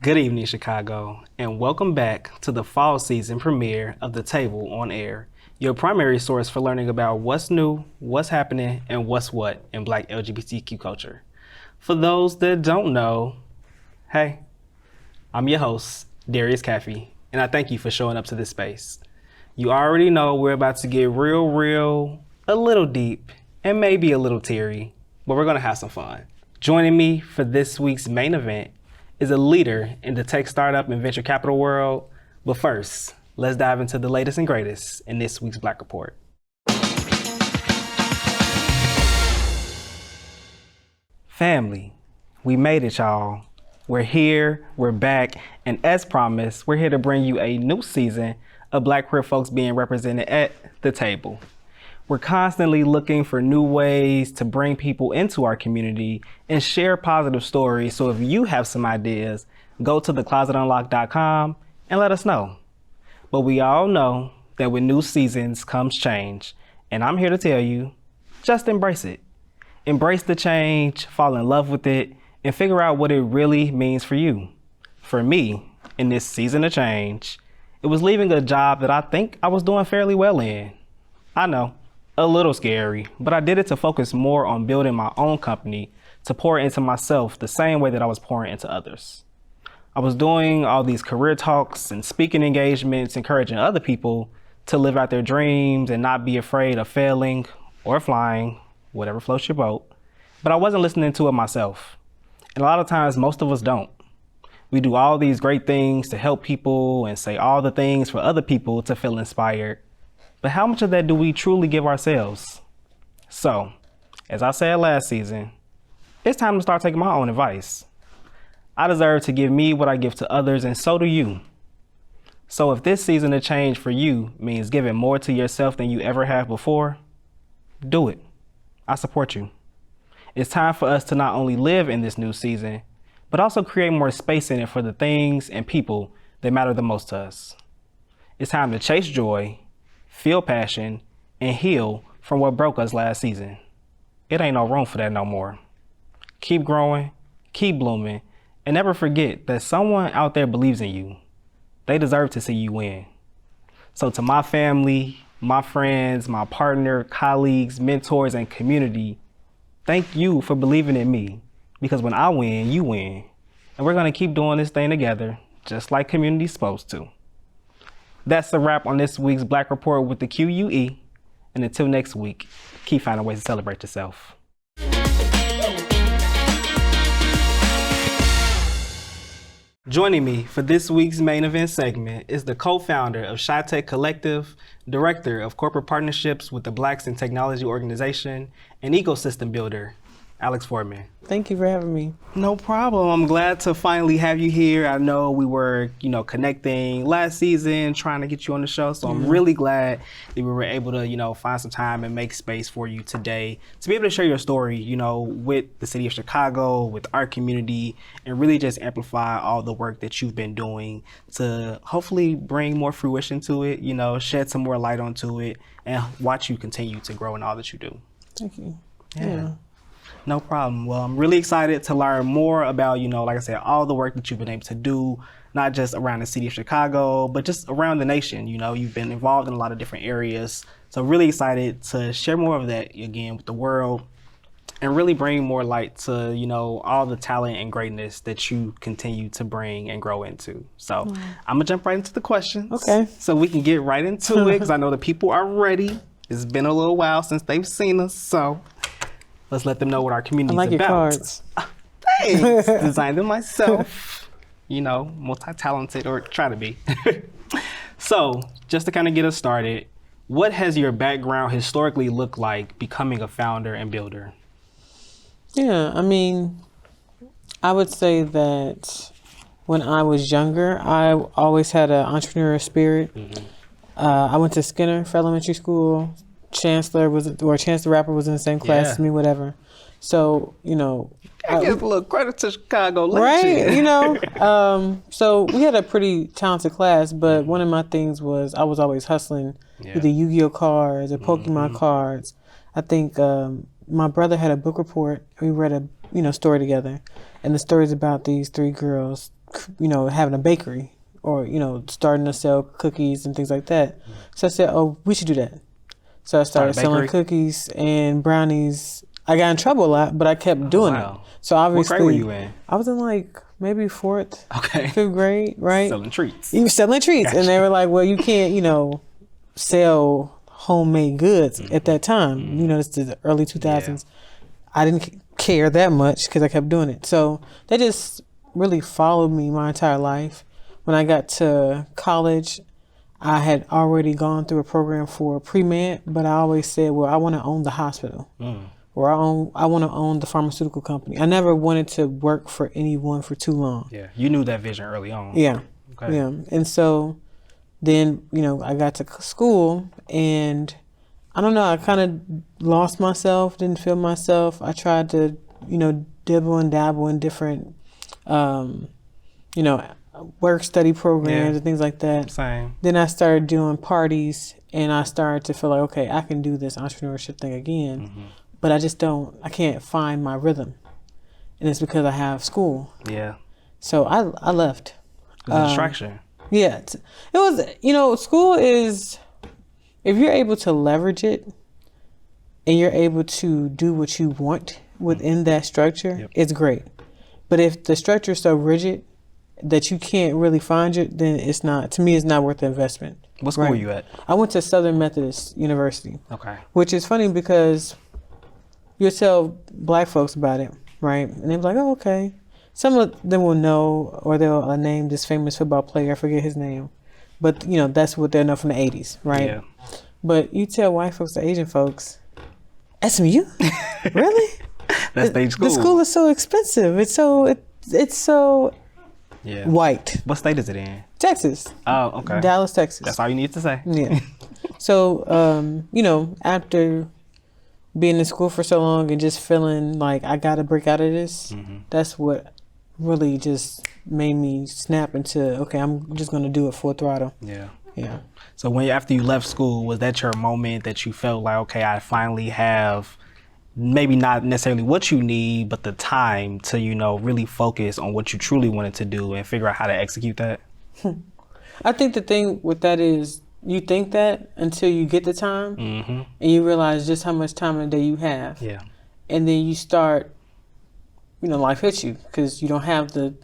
Good evening, Chicago, and welcome back to the fall season premiere of The Table on Air, your primary source for learning about what's new, what's happening, and what's what in Black LGBTQ culture. For those that don't know, hey, I'm your host, Darius Caffey, and I thank you for showing up to this space. You already know we're about to get real, a little deep, and maybe a little teary, but we're gonna have some fun. Joining me for this week's main event is a leader in the tech startup and venture capital world. But first, let's dive into the latest and greatest in this week's Black Report. Family, we made it, y'all. We're here, we're back, and as promised, we're here to bring you a new season of Black queer folks being represented at the table. We're constantly looking for new ways to bring people into our community and share positive stories. So if you have some ideas, go to theclosetunlock.com and let us know. But we all know that with new seasons comes change. And I'm here to tell you, just embrace it. Embrace the change, fall in love with it, and figure out what it really means for you. For me, in this season of change, it was leaving a job that I think I was doing fairly well in. I know. A little scary, but I did it to focus more on building my own company to pour into myself the same way that I was pouring into others. I was doing all these career talks and speaking engagements, encouraging other people to live out their dreams and not be afraid of failing or flying, whatever floats your boat. But I wasn't listening to it myself. And a lot of times, most of us don't. We do all these great things to help people and say all the things for other people to feel inspired. But how much of that do we truly give ourselves? So, as I said last season, it's time to start taking my own advice. I deserve to give me what I give to others, and so do you. So if this season of change for you means giving more to yourself than you ever have before, do it. I support you. It's time for us to not only live in this new season, but also create more space in it for the things and people that matter the most to us. It's time to chase joy, feel passion, and heal from what broke us last season. It ain't no room for that no more. Keep growing, keep blooming, and never forget that someone out there believes in you. They deserve to see you win. So to my family, my friends, my partner, colleagues, mentors, and community, thank you for believing in me, because when I win, you win. And we're gonna keep doing this thing together, just like community's supposed to. That's a wrap on this week's Black Report with the QUE. And until next week, keep finding ways to celebrate yourself. Joining me for this week's main event segment is the co-founder of Chi-Tech Collective, director of corporate partnerships with the Blacks in Technology organization, and ecosystem builder, Alax Foreman. Thank you for having me. No problem. I'm glad to finally have you here. I know we were, connecting last season, trying to get you on the show. So I'm really glad that we were able to, find some time and make space for you today to be able to share your story, with the city of Chicago, with our community, and really just amplify all the work that you've been doing to hopefully bring more fruition to it, shed some more light onto it, and watch you continue to grow in all that you do. Thank you. Yeah. No problem. Well, I'm really excited to learn more about, like I said, all the work that you've been able to do, not just around the city of Chicago, but just around the nation. You've been involved in a lot of different areas. So really excited to share more of that again with the world and really bring more light to, all the talent and greatness that you continue to bring and grow into. So I'm gonna jump right into the questions. Okay. So we can get right into it, because I know the people are ready. It's been a little while since they've seen us. So let's let them know what our community is about. I like your cards. Thanks. Designed them myself. Multi-talented, or try to be. So, just to kind of get us started, what has your background historically looked like becoming a founder and builder? Yeah, I would say that when I was younger, I always had an entrepreneurial spirit. I went to Skinner for elementary school. Chance the Rapper was in the same class as me, whatever. So, I give a little credit to Chicago. Right, so we had a pretty talented class, but one of my things was I was always hustling with the Yu-Gi-Oh cards or Pokemon cards. I think my brother had a book report. We read a story together, and the story is about these three girls having a bakery or, starting to sell cookies and things like that. So I said, oh, we should do that. So I started selling cookies and brownies. I got in trouble a lot, but I kept doing it. So obviously, what grade were you in? I was in like maybe 4th, okay, 5th grade, right? Selling treats. You were selling treats, Gotcha. And they were like, "Well, you can't, sell homemade goods at that time. It's the early 2000s. Yeah. I didn't care that much because I kept doing it. So they just really followed me my entire life. When I got to college, I had already gone through a program for pre-med, but I always said, well, I want to own the hospital or I want to own the pharmaceutical company. I never wanted to work for anyone for too long. Yeah, you knew that vision early on. Yeah, okay. Yeah. And so then, I got to school and I don't know, I kind of lost myself, didn't feel myself. I tried to, dibble and dabble in different, work study programs and things like that. Same. Then I started doing parties and I started to feel like, okay, I can do this entrepreneurship thing again, but I can't find my rhythm. And it's because I have school. Yeah. So I left. It was a distraction. Yeah. It was, school is, if you're able to leverage it and you're able to do what you want within that structure, it's great. But if the structure is so rigid that you can't really find it, then it's not worth the investment. What school were you at? I went to Southern Methodist University. Okay. Which is funny because you tell black folks about it, right? And they're like, oh, okay. Some of them will know or they'll name this famous football player, I forget his name. But, that's what they'll know from the 80s, right? Yeah. But you tell white folks or Asian folks, SMU? Really? That's stage school. The school is so expensive. It's so white. What state is it in? Texas. Oh, okay. Dallas, Texas. That's all you need to say. Yeah. So, after being in school for so long and just feeling like I got to break out of this, that's what really just made me snap into, okay, I'm just going to do it full throttle. Yeah. Yeah. So after you left school, was that your moment that you felt like, okay, I finally have maybe not necessarily what you need, but the time to, really focus on what you truly wanted to do and figure out how to execute that? I think the thing with that is you think that until you get the time and you realize just how much time a day you have. Yeah. And then you start, life hits you because you don't have the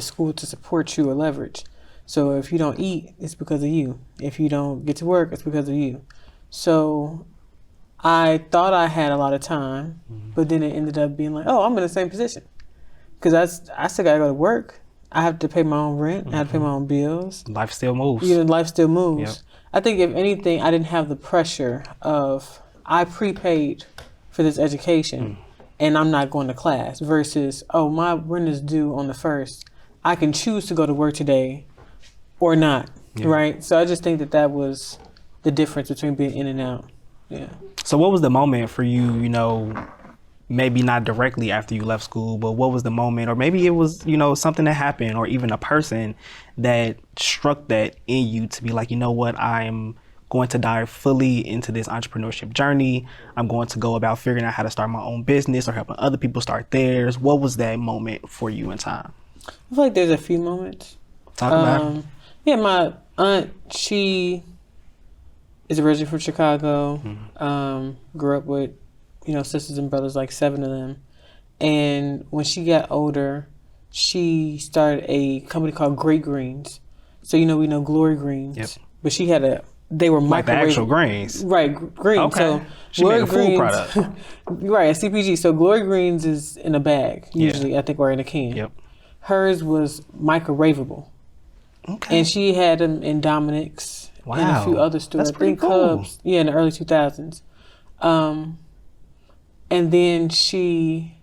school to support you or leverage. So if you don't eat, it's because of you. If you don't get to work, it's because of you. So I thought I had a lot of time, but then it ended up being like, oh, I'm in the same position. Because I still got to go to work. I have to pay my own rent. I have to pay my own bills. Life still moves. Life still moves. Yep. I think if anything, I didn't have the pressure of I prepaid for this education and I'm not going to class versus, oh, my rent is due on the 1st. I can choose to go to work today or not, right? So I just think that was the difference between being in and out. Yeah. So what was the moment for you, maybe not directly after you left school, but what was the moment, or maybe it was, something that happened or even a person that struck that in you to be like, you know what, I'm going to dive fully into this entrepreneurship journey. I'm going to go about figuring out how to start my own business or helping other people start theirs. What was that moment for you in time? I feel like there's a few moments. Talk about it. Yeah, my aunt, she is originally from Chicago. Grew up with, sisters and brothers, like 7 of them. And when she got older, she started a company called Great Greens. So, we know Glory Greens, but she had they were like the actual grains. Right, greens. Okay. So She made a food product. Right, a CPG. So Glory Greens is in a bag, usually, I think, or in a can. Yep. Hers was microwavable. Okay. And she had them in Dominic's and a few other stores. That's pretty cool. Cubs, in the early 2000s. And then she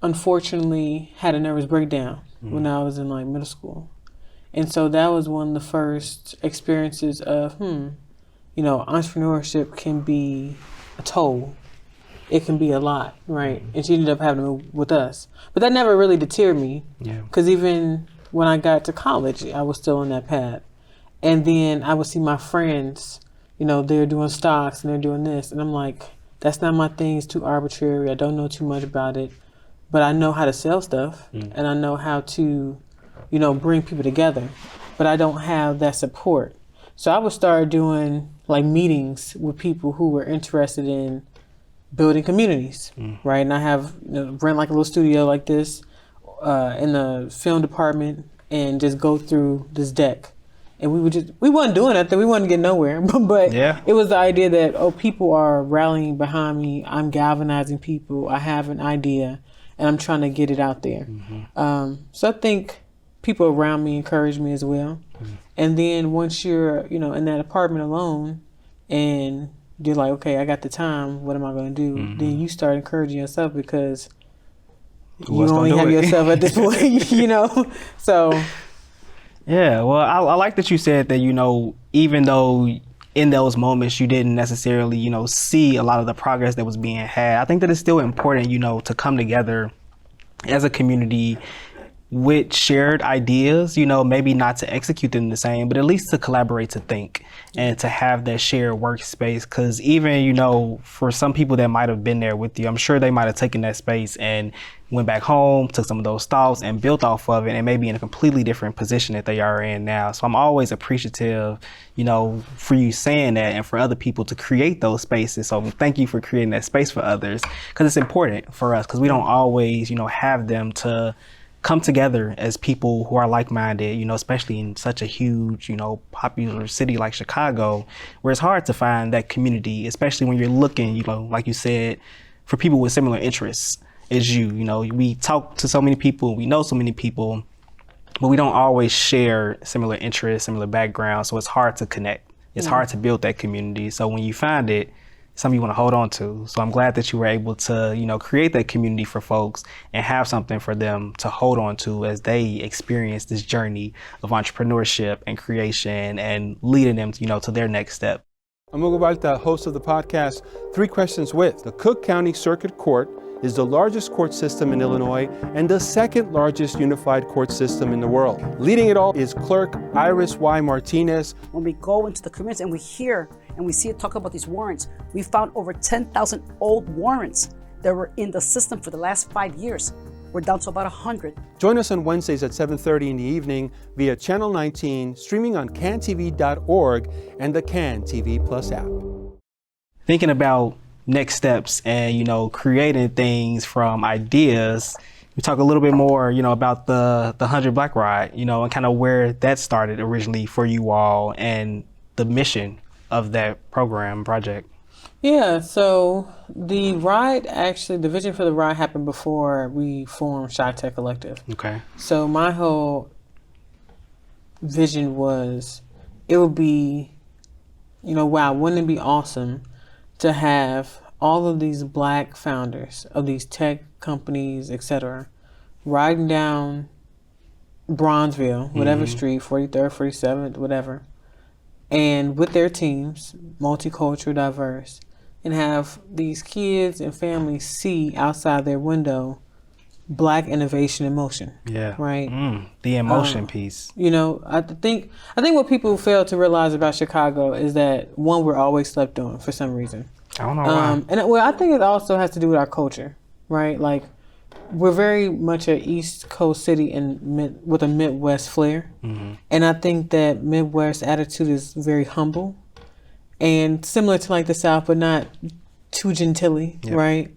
unfortunately had a nervous breakdown when I was in middle school. And so that was one of the first experiences of, entrepreneurship can be a toll. It can be a lot, right? And she ended up having to move with us. But that never really deterred me. Yeah. Because even when I got to college, I was still on that path. And then I would see my friends, they're doing stocks and they're doing this. And I'm like, that's not my thing. It's too arbitrary. I don't know too much about it. but I know how to sell stuff and I know how to, bring people together, but I don't have that support. So I would start doing like meetings with people who were interested in building communities, right? And I have rent like a little studio like this in the film department and just go through this deck. And we wasn't doing nothing. We wasn't getting nowhere. But it was the idea that, people are rallying behind me. I'm galvanizing people. I have an idea and I'm trying to get it out there. So I think people around me encourage me as well. And then once you're, in that apartment alone and you're like, okay, I got the time, what am I going to do? Then you start encouraging yourself because you only have yourself at this point, So... Yeah, well, I like that you said that, even though in those moments you didn't necessarily, see a lot of the progress that was being had, I think that it's still important, to come together as a community with shared ideas, maybe not to execute them the same, but at least to collaborate, to think and to have that shared workspace. Because even, for some people that might have been there with you, I'm sure they might have taken that space and went back home, took some of those thoughts and built off of it and maybe in a completely different position that they are in now. So I'm always appreciative, for you saying that and for other people to create those spaces. So thank you for creating that space for others, because it's important for us because we don't always, have them to come together as people who are like-minded, especially in such a huge, popular city like Chicago, where it's hard to find that community, especially when you're looking, like you said, for people with similar interests as you. We talk to so many people, we know so many people, but we don't always share similar interests, similar backgrounds. So it's hard to connect. It's hard to build that community. So when you find it, it's something you want to hold on to. So I'm glad that you were able to, create that community for folks and have something for them to hold on to as they experience this journey of entrepreneurship and creation and leading them, to their next step. I'm Mobilize, host of the podcast, 3 Questions With. The Cook County Circuit Court is the largest court system in Illinois and the second largest unified court system in the world. Leading it all is clerk Iris Y. Martinez. When we go into the communities and we hear and we see it talk about these warrants, we found over 10,000 old warrants that were in the system for the last 5 years. We're down to about 100. Join us on Wednesdays at 7:30 in the evening via Channel 19, streaming on cantv.org and the Can TV Plus app. Thinking about next steps and, creating things from ideas, we talk a little bit more, about the 100 Black Ride, and kind of where that started originally for you all and the mission of that project. Yeah, so the vision for the ride happened before we formed Chi-Tech Collective. Okay. So my whole vision was, it would be, wow, wouldn't it be awesome to have all of these Black founders of these tech companies, etc., riding down Bronzeville, whatever street, 43rd, 47th, whatever, and with their teams, multicultural, diverse, and have these kids and families see outside their window Black innovation in motion. Yeah. Right. The emotion piece. I think what people fail to realize about Chicago is that, one, we're always slept on for some reason. I don't know why. And I think it also has to do with our culture, right? Like, we're very much an East Coast city with a Midwest flair. And I think that Midwest attitude is very humble and similar to like the South, but not too gentilly, right?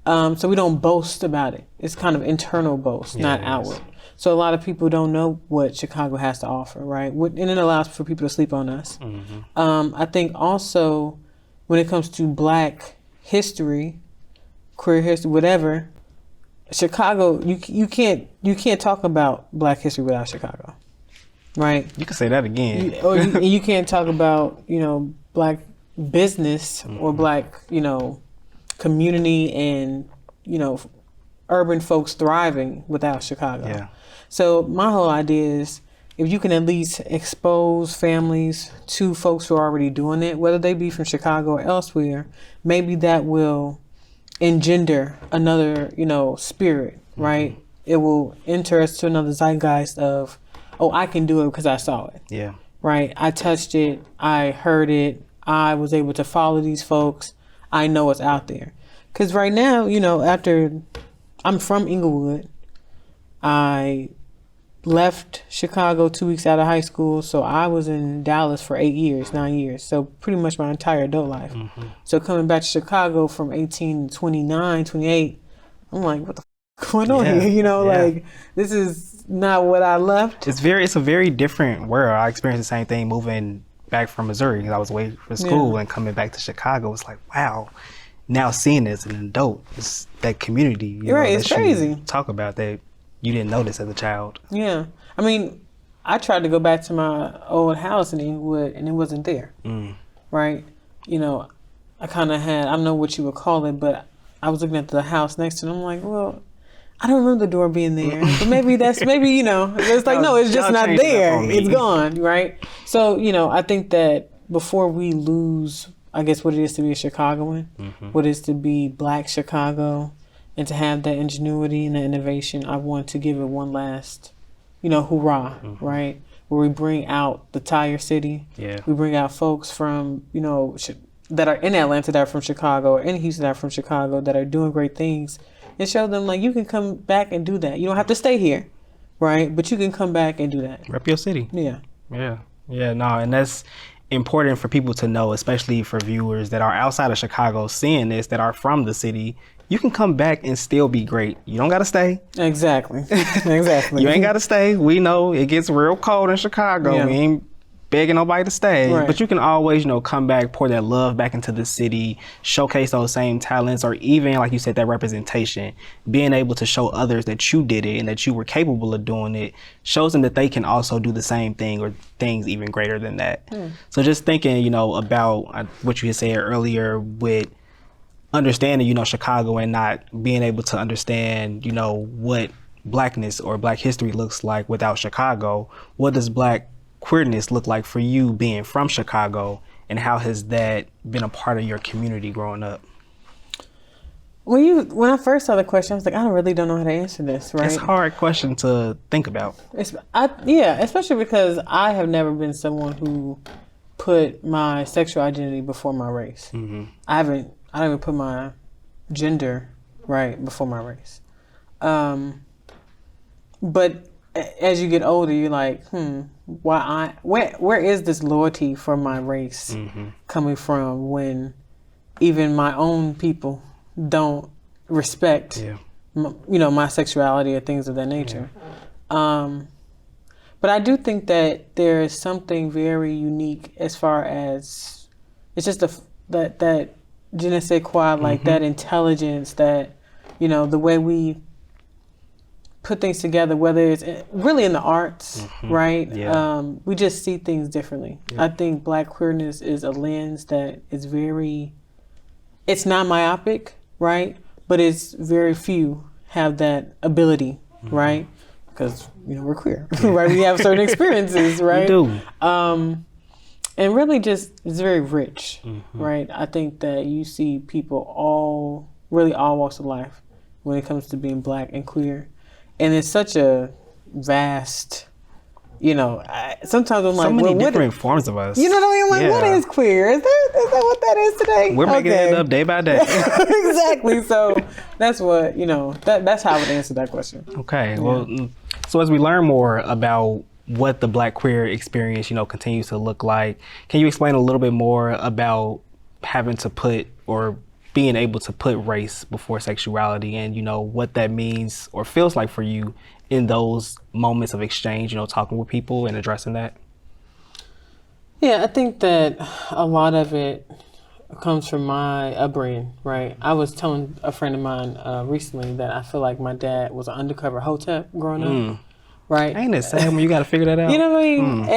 So we don't boast about it. It's kind of internal boast, not outward. So a lot of people don't know what Chicago has to offer, right? And it allows for people to sleep on us. I think also when it comes to Black history, queer history, whatever, Chicago, you can't talk about Black history without Chicago, right? You can say that again. You can't talk about, Black business or Black, community and, urban folks thriving without Chicago. Yeah. So my whole idea is, if you can at least expose families to folks who are already doing it, whether they be from Chicago or elsewhere, maybe that will engender another, spirit, right? It will enter us to another zeitgeist of, oh, I can do it because I saw it. Yeah. Right? I touched it. I heard it. I was able to follow these folks. I know it's out there. Because right now, after I'm from Inglewood. I left Chicago 2 weeks out of high school, so I was in Dallas for 9 years, so pretty much my entire adult life. So coming back to Chicago from 18 to 29, 28, I'm like, what the f going on here? You know, like, this is not what I left. It's a very different world. I experienced the same thing moving back from Missouri because I was away for school and coming back to Chicago. It's like, wow, now seeing this as an adult, it's that community. You know, It's crazy. Talk about that. You didn't notice as a child. Yeah. I mean, I tried to go back to my old house in Inglewood and it wasn't there. Right? You know, I kind of had, I don't know what you would call it, but I was looking at the house next to it and I'm like, well, I don't remember the door being there. But maybe you know, it's like, no, it's just not there. It's gone, right? So, you know, I think that before we lose, I guess, what it is to be a Chicagoan, what it is to be Black Chicago, and to have that ingenuity and that innovation, I want to give it one last, you know, hoorah, right? Where we bring out the Tire City. Yeah. We bring out folks from, you know, that are in Atlanta that are from Chicago or in Houston that are from Chicago that are doing great things and show them, like, you can come back and do that. You don't have to stay here, right? But you can come back and do that. Rep your city. Yeah. Yeah, no, and that's important for people to know, especially for viewers that are outside of Chicago seeing this, that are from the city. You can come back and still be great. You don't got to stay. Exactly. Exactly. You ain't got to stay. We know it gets real cold in Chicago. Yeah. We ain't begging nobody to stay. Right. But you can always, you know, come back, pour that love back into the city, showcase those same talents, or even, like you said, that representation. Being able to show others that you did it and that you were capable of doing it shows them that they can also do the same thing or things even greater than that. So just thinking, you know, about what you had said earlier with understanding, you know, Chicago and not being able to understand, you know, what Blackness or Black history looks like without Chicago. What does Black queerness look like for you being from Chicago, and how has that been a part of your community growing up? When I first saw the question, I was like, I really don't know how to answer this, right? It's a hard question to think about. Especially because I have never been someone who put my sexual identity before my race. I don't even put my gender before my race. But as you get older, you're like, where is this loyalty for my race coming from when even my own people don't respect, my sexuality or things of that nature. But I do think that there is something very unique as far as it's just that je ne sais quoi, like that intelligence, that, you know, the way we put things together, whether it's really in the arts, right? We just see things differently. I think Black queerness is a lens that is it's not myopic, right? But it's very few have that ability, right? Because, you know, we're queer, right? We have certain experiences, right? We do. And really just, it's very rich, right? I think that you see people all walks of life when it comes to being Black and queer. And it's such a vast, you know, sometimes I'm like, so many different forms of us. You know what I mean? Like, what is queer? Is that what that is today? We're making it up day by day. Exactly. So that's what, you know, that's how I would answer that question. Okay. Well, so as we learn more about what the Black queer experience, you know, continues to look like, can you explain a little bit more about having to put or being able to put race before sexuality, and, you know, what that means or feels like for you in those moments of exchange, you know, talking with people and addressing that? Yeah, I think that a lot of it comes from my upbringing, right? I was telling a friend of mine recently that I feel like my dad was an undercover hotep growing up, right? Ain't it sad when you got to figure that out? You know what I mean?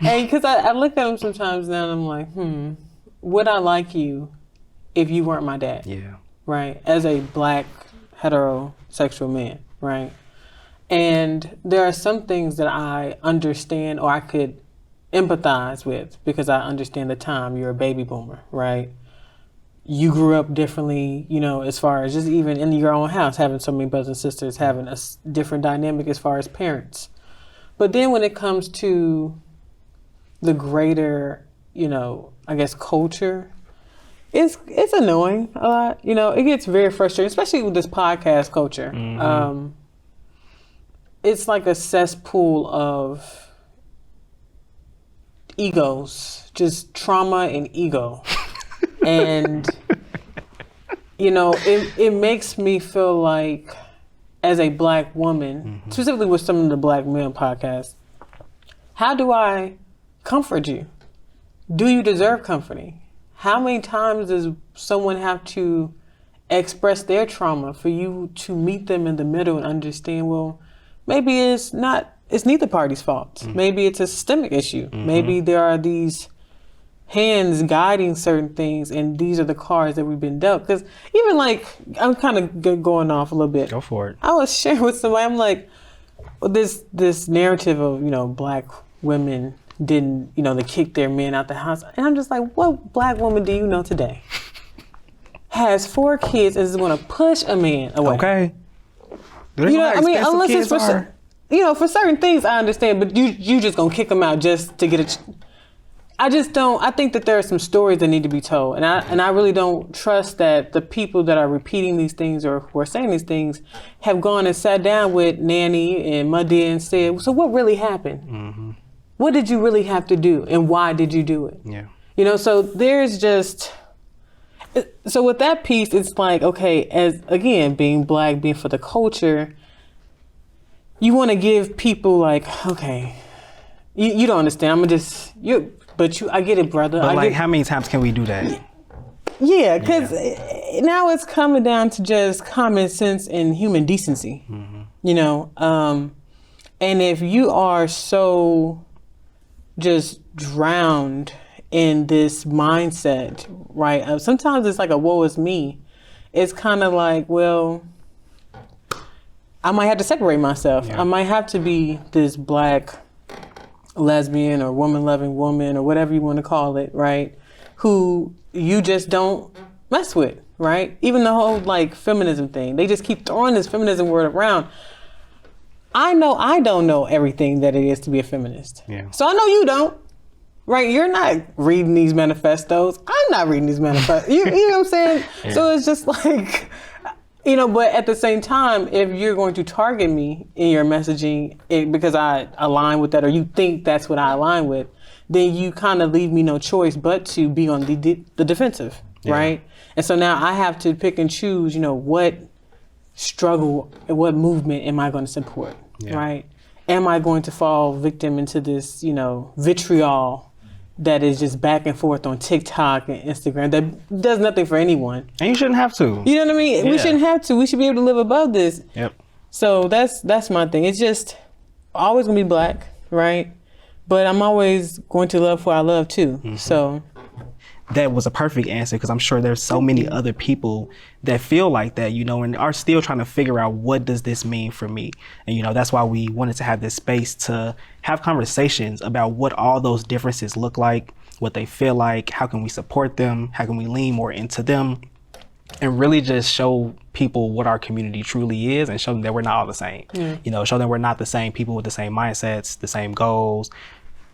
And because I look at him sometimes now and I'm like, would I like you if you weren't my dad? Yeah. Right? As a Black heterosexual man, right? And there are some things that I understand or I could empathize with because I understand the time. You're a baby boomer, right? You grew up differently, you know, as far as just even in your own house, having so many brothers and sisters, having a different dynamic as far as parents. But then when it comes to the greater, you know, I guess culture, It's annoying a lot. You know, it gets very frustrating, especially with this podcast culture. It's like a cesspool of egos, just trauma and ego. And, you know, it makes me feel like, as a Black woman, specifically with some of the Black men podcasts, how do I comfort you? Do you deserve comforting? How many times does someone have to express their trauma for you to meet them in the middle and understand, well, maybe it's neither party's fault. Maybe it's a systemic issue. Maybe there are these hands guiding certain things, and these are the cards that we've been dealt. Because even like, I'm kind of going off a little bit. Go for it. I was sharing with somebody, I'm like, this narrative of, you know, Black women didn't, you know, they kicked their men out the house. And I'm just like, what Black woman do you know today has 4 kids and is going to push a man away? Okay. You know, I mean, unless it's for, you know, for certain things I understand, but you just going to kick them out just to get I just don't. I think that there are some stories that need to be told, and I really don't trust that the people that are repeating these things or who are saying these things have gone and sat down with Nanny and Muddy and said, so what really happened? What did you really have to do, and why did you do it? Yeah. You know, so there's just, so with that piece, it's like, okay, as again, being Black, being for the culture, you want to give people like, okay, you don't understand. I'm just I get it, brother. But like, how many times can we do that? Yeah, because now it's coming down to just common sense and human decency, you know? And if you are so just drowned in this mindset, right? Sometimes it's like a woe is me. It's kind of like, well, I might have to separate myself. I might have to be this Black lesbian or woman-loving woman or whatever you want to call it, right? Who you just don't mess with, right? Even the whole like feminism thing, they just keep throwing this feminism word around. I know I don't know everything that it is to be a feminist. Yeah. So I know you don't, right? You're not reading these manifestos. I'm not reading these manifestos. You know what I'm saying? Yeah. So it's just like, you know, but at the same time, if you're going to target me in your messaging because I align with that, or you think that's what I align with, then you kind of leave me no choice but to be on the defensive, right? And so now I have to pick and choose, you know, what struggle and what movement am I going to support, right? Am I going to fall victim into this, you know, vitriol that is just back and forth on TikTok and Instagram that does nothing for anyone? And you shouldn't have to. You know what I mean? Yeah. We shouldn't have to. We should be able to live above this. Yep. So that's my thing. It's just always gonna be Black, right? But I'm always going to love who I love too. So that was a perfect answer, because I'm sure there's so many other people that feel like that, you know, and are still trying to figure out, what does this mean for me? And, you know, that's why we wanted to have this space to have conversations about what all those differences look like, what they feel like, how can we support them, how can we lean more into them, and really just show people what our community truly is, and show them that we're not all the same. You know, show them we're not the same people with the same mindsets, the same goals.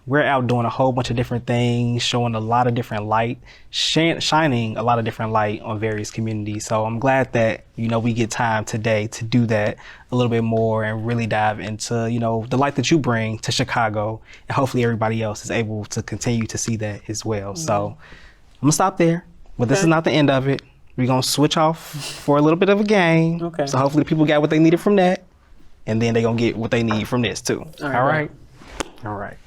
We're out doing a whole bunch of different things, showing a lot of different light, shining a lot of different light on various communities. So I'm glad that, you know, we get time today to do that a little bit more and really dive into, you know, the light that you bring to Chicago, and hopefully everybody else is able to continue to see that as well. So I'm gonna stop there, but this is not the end of it. We're gonna switch off for a little bit of a game. Okay. So hopefully people got what they needed from that, and then they're gonna get what they need from this too. All right. All right.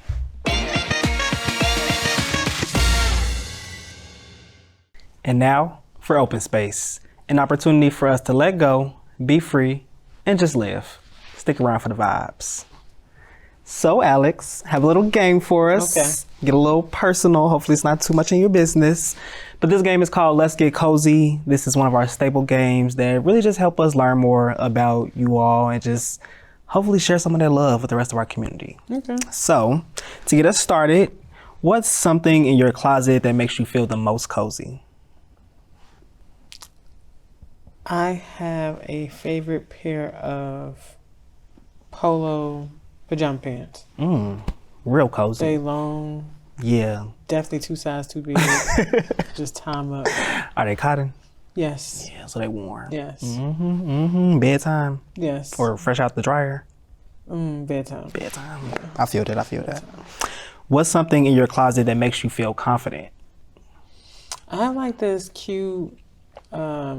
And now for Open Space, an opportunity for us to let go, be free, and just live. Stick around for the vibes. So Alex, have a little game for us. Okay. Get a little personal. Hopefully it's not too much in your business. But this game is called Let's Get Cozy. This is one of our staple games that really just help us learn more about you all and just hopefully share some of that love with the rest of our community. Okay. So to get us started, what's something in your closet that makes you feel the most cozy? I have a favorite pair of polo pajama pants. Real cozy. Stay long, Yeah. Definitely 2 sizes too big. Just tie 'em up. Are they cotton? Yes. Yeah, so they warm. Yes. Bedtime Yes. or fresh out the dryer. Bedtime. Bedtime. I feel that. What's something in your closet that makes you feel confident? I have like this cute, I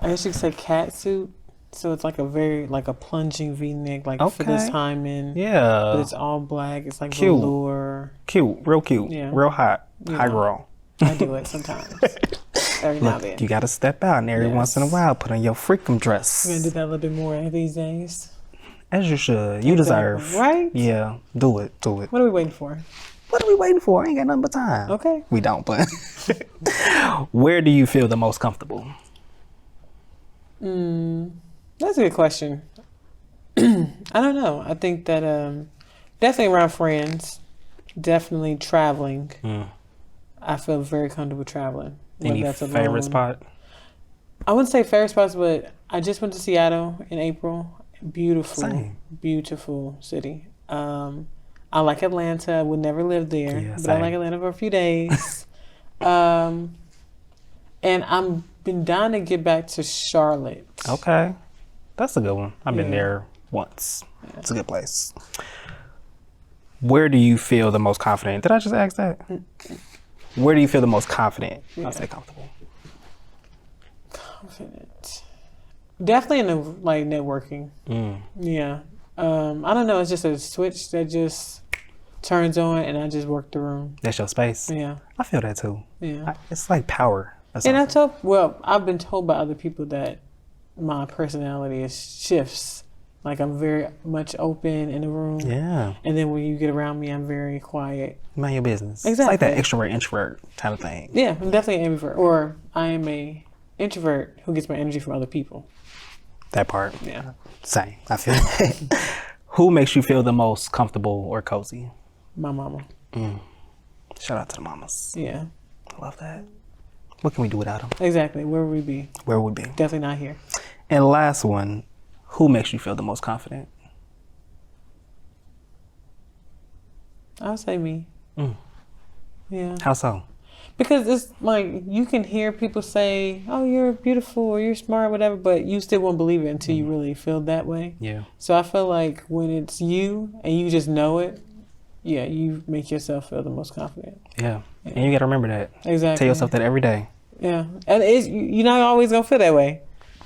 guess you could say cat suit. So it's like a plunging V-neck, like for this Okay. time in. Yeah. But it's all black. It's like Cute. velour. Cute. Real cute. Yeah. Real hot. You High know. girl. I do it sometimes. Every now and then. You gotta step out and every Yes. once in a while put on your freakum dress. I'm gonna do that a little bit more these days. As you should. You deserve. Right? Yeah. Do it. What are we waiting for? What are we waiting for? I ain't got nothing but time. Okay. We don't, but where do you feel the most comfortable? That's a good question. I don't know. I think that definitely around friends, definitely traveling. I feel very comfortable traveling. Whether Any that's favorite alone. spot? I wouldn't say favorite spots, but I just went to Seattle in April. Beautiful, Same. beautiful city. I like Atlanta. I would never live there, Yeah, but I same. like Atlanta for a few days. And I'm been dying to get back to Charlotte. Okay. That's a good one. I've been Yeah. there once. It's a good place. Where do you feel the most confident? Did I just ask that? Where do you feel the most confident? I'll say comfortable. Confident. Definitely in the like networking. Yeah. I don't know. It's just a switch that just turns on, and I just work the room. That's your space. Yeah. I feel that too. Yeah. It's like power. Or And something. I've been told by other people that my personality shifts. Like I'm very much open in the room. Yeah. And then when you get around me, I'm very quiet. Mind your business. It's like that Exactly. extrovert, introvert kind of thing. Yeah, I'm definitely an ambivert. Or I am a introvert who gets my energy from other people. That part. Yeah. Same. I feel that. Who makes you feel the most comfortable or cozy? My mama. Shout out to the mamas. Yeah. I love that. What can we do without them? Exactly. Where would we be? Where would we be? Definitely not here. And last one, who makes you feel the most confident? I would say me. Yeah. How so? Because it's like you can hear people say, "Oh, you're beautiful," or "You're smart," whatever, but you still won't believe it until you really feel that way. Yeah. So I feel like when it's you and you just know it, yeah, you make yourself feel the most confident. Yeah. And you got to remember that. Exactly. Tell yourself that every day. Yeah, and you're not always gonna feel that way,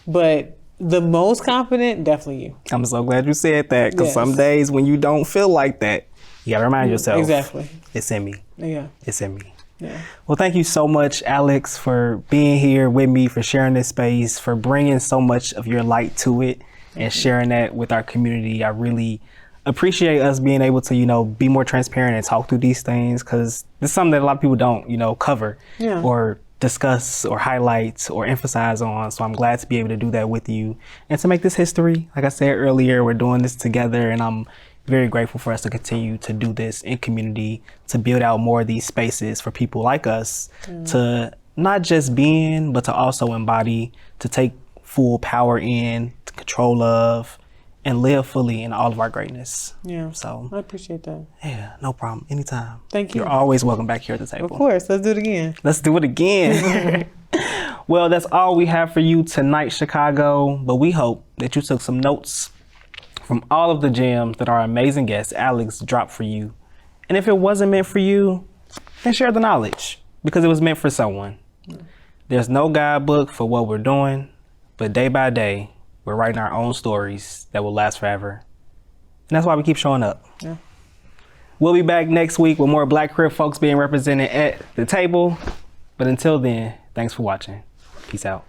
but the most confident, definitely you. I'm so glad you said that because Yes. some days when you don't feel like that, you got to remind yourself. Exactly. It's in me. Yeah. It's in me. Yeah. Well, thank you so much, Alex, for being here with me, for sharing this space, for bringing so much of your light to it and sharing that with our community. I really appreciate us being able to, be more transparent and talk through these things because this is something that a lot of people don't, cover Yeah. or discuss or highlight or emphasize on. So I'm glad to be able to do that with you and to make this history. Like I said earlier, we're doing this together and I'm very grateful for us to continue to do this in community, to build out more of these spaces for people like us to not just be in, but to also embody, to take full power in, to control of, and live fully in all of our greatness. Yeah. So, I appreciate that. yeah, no problem. Anytime. Thank you. You're always welcome back here at the table. Of course. Let's do it again. Let's do it again. Well, that's all we have for you tonight, Chicago. But we hope that you took some notes from all of the gems that our amazing guest, Alex, dropped for you. And if it wasn't meant for you, then share the knowledge because it was meant for someone. There's no guidebook for what we're doing, but day by day, we're writing our own stories that will last forever. And that's why we keep showing up. Yeah. We'll be back next week with more Black queer folks being represented at the table. But until then, thanks for watching. Peace out.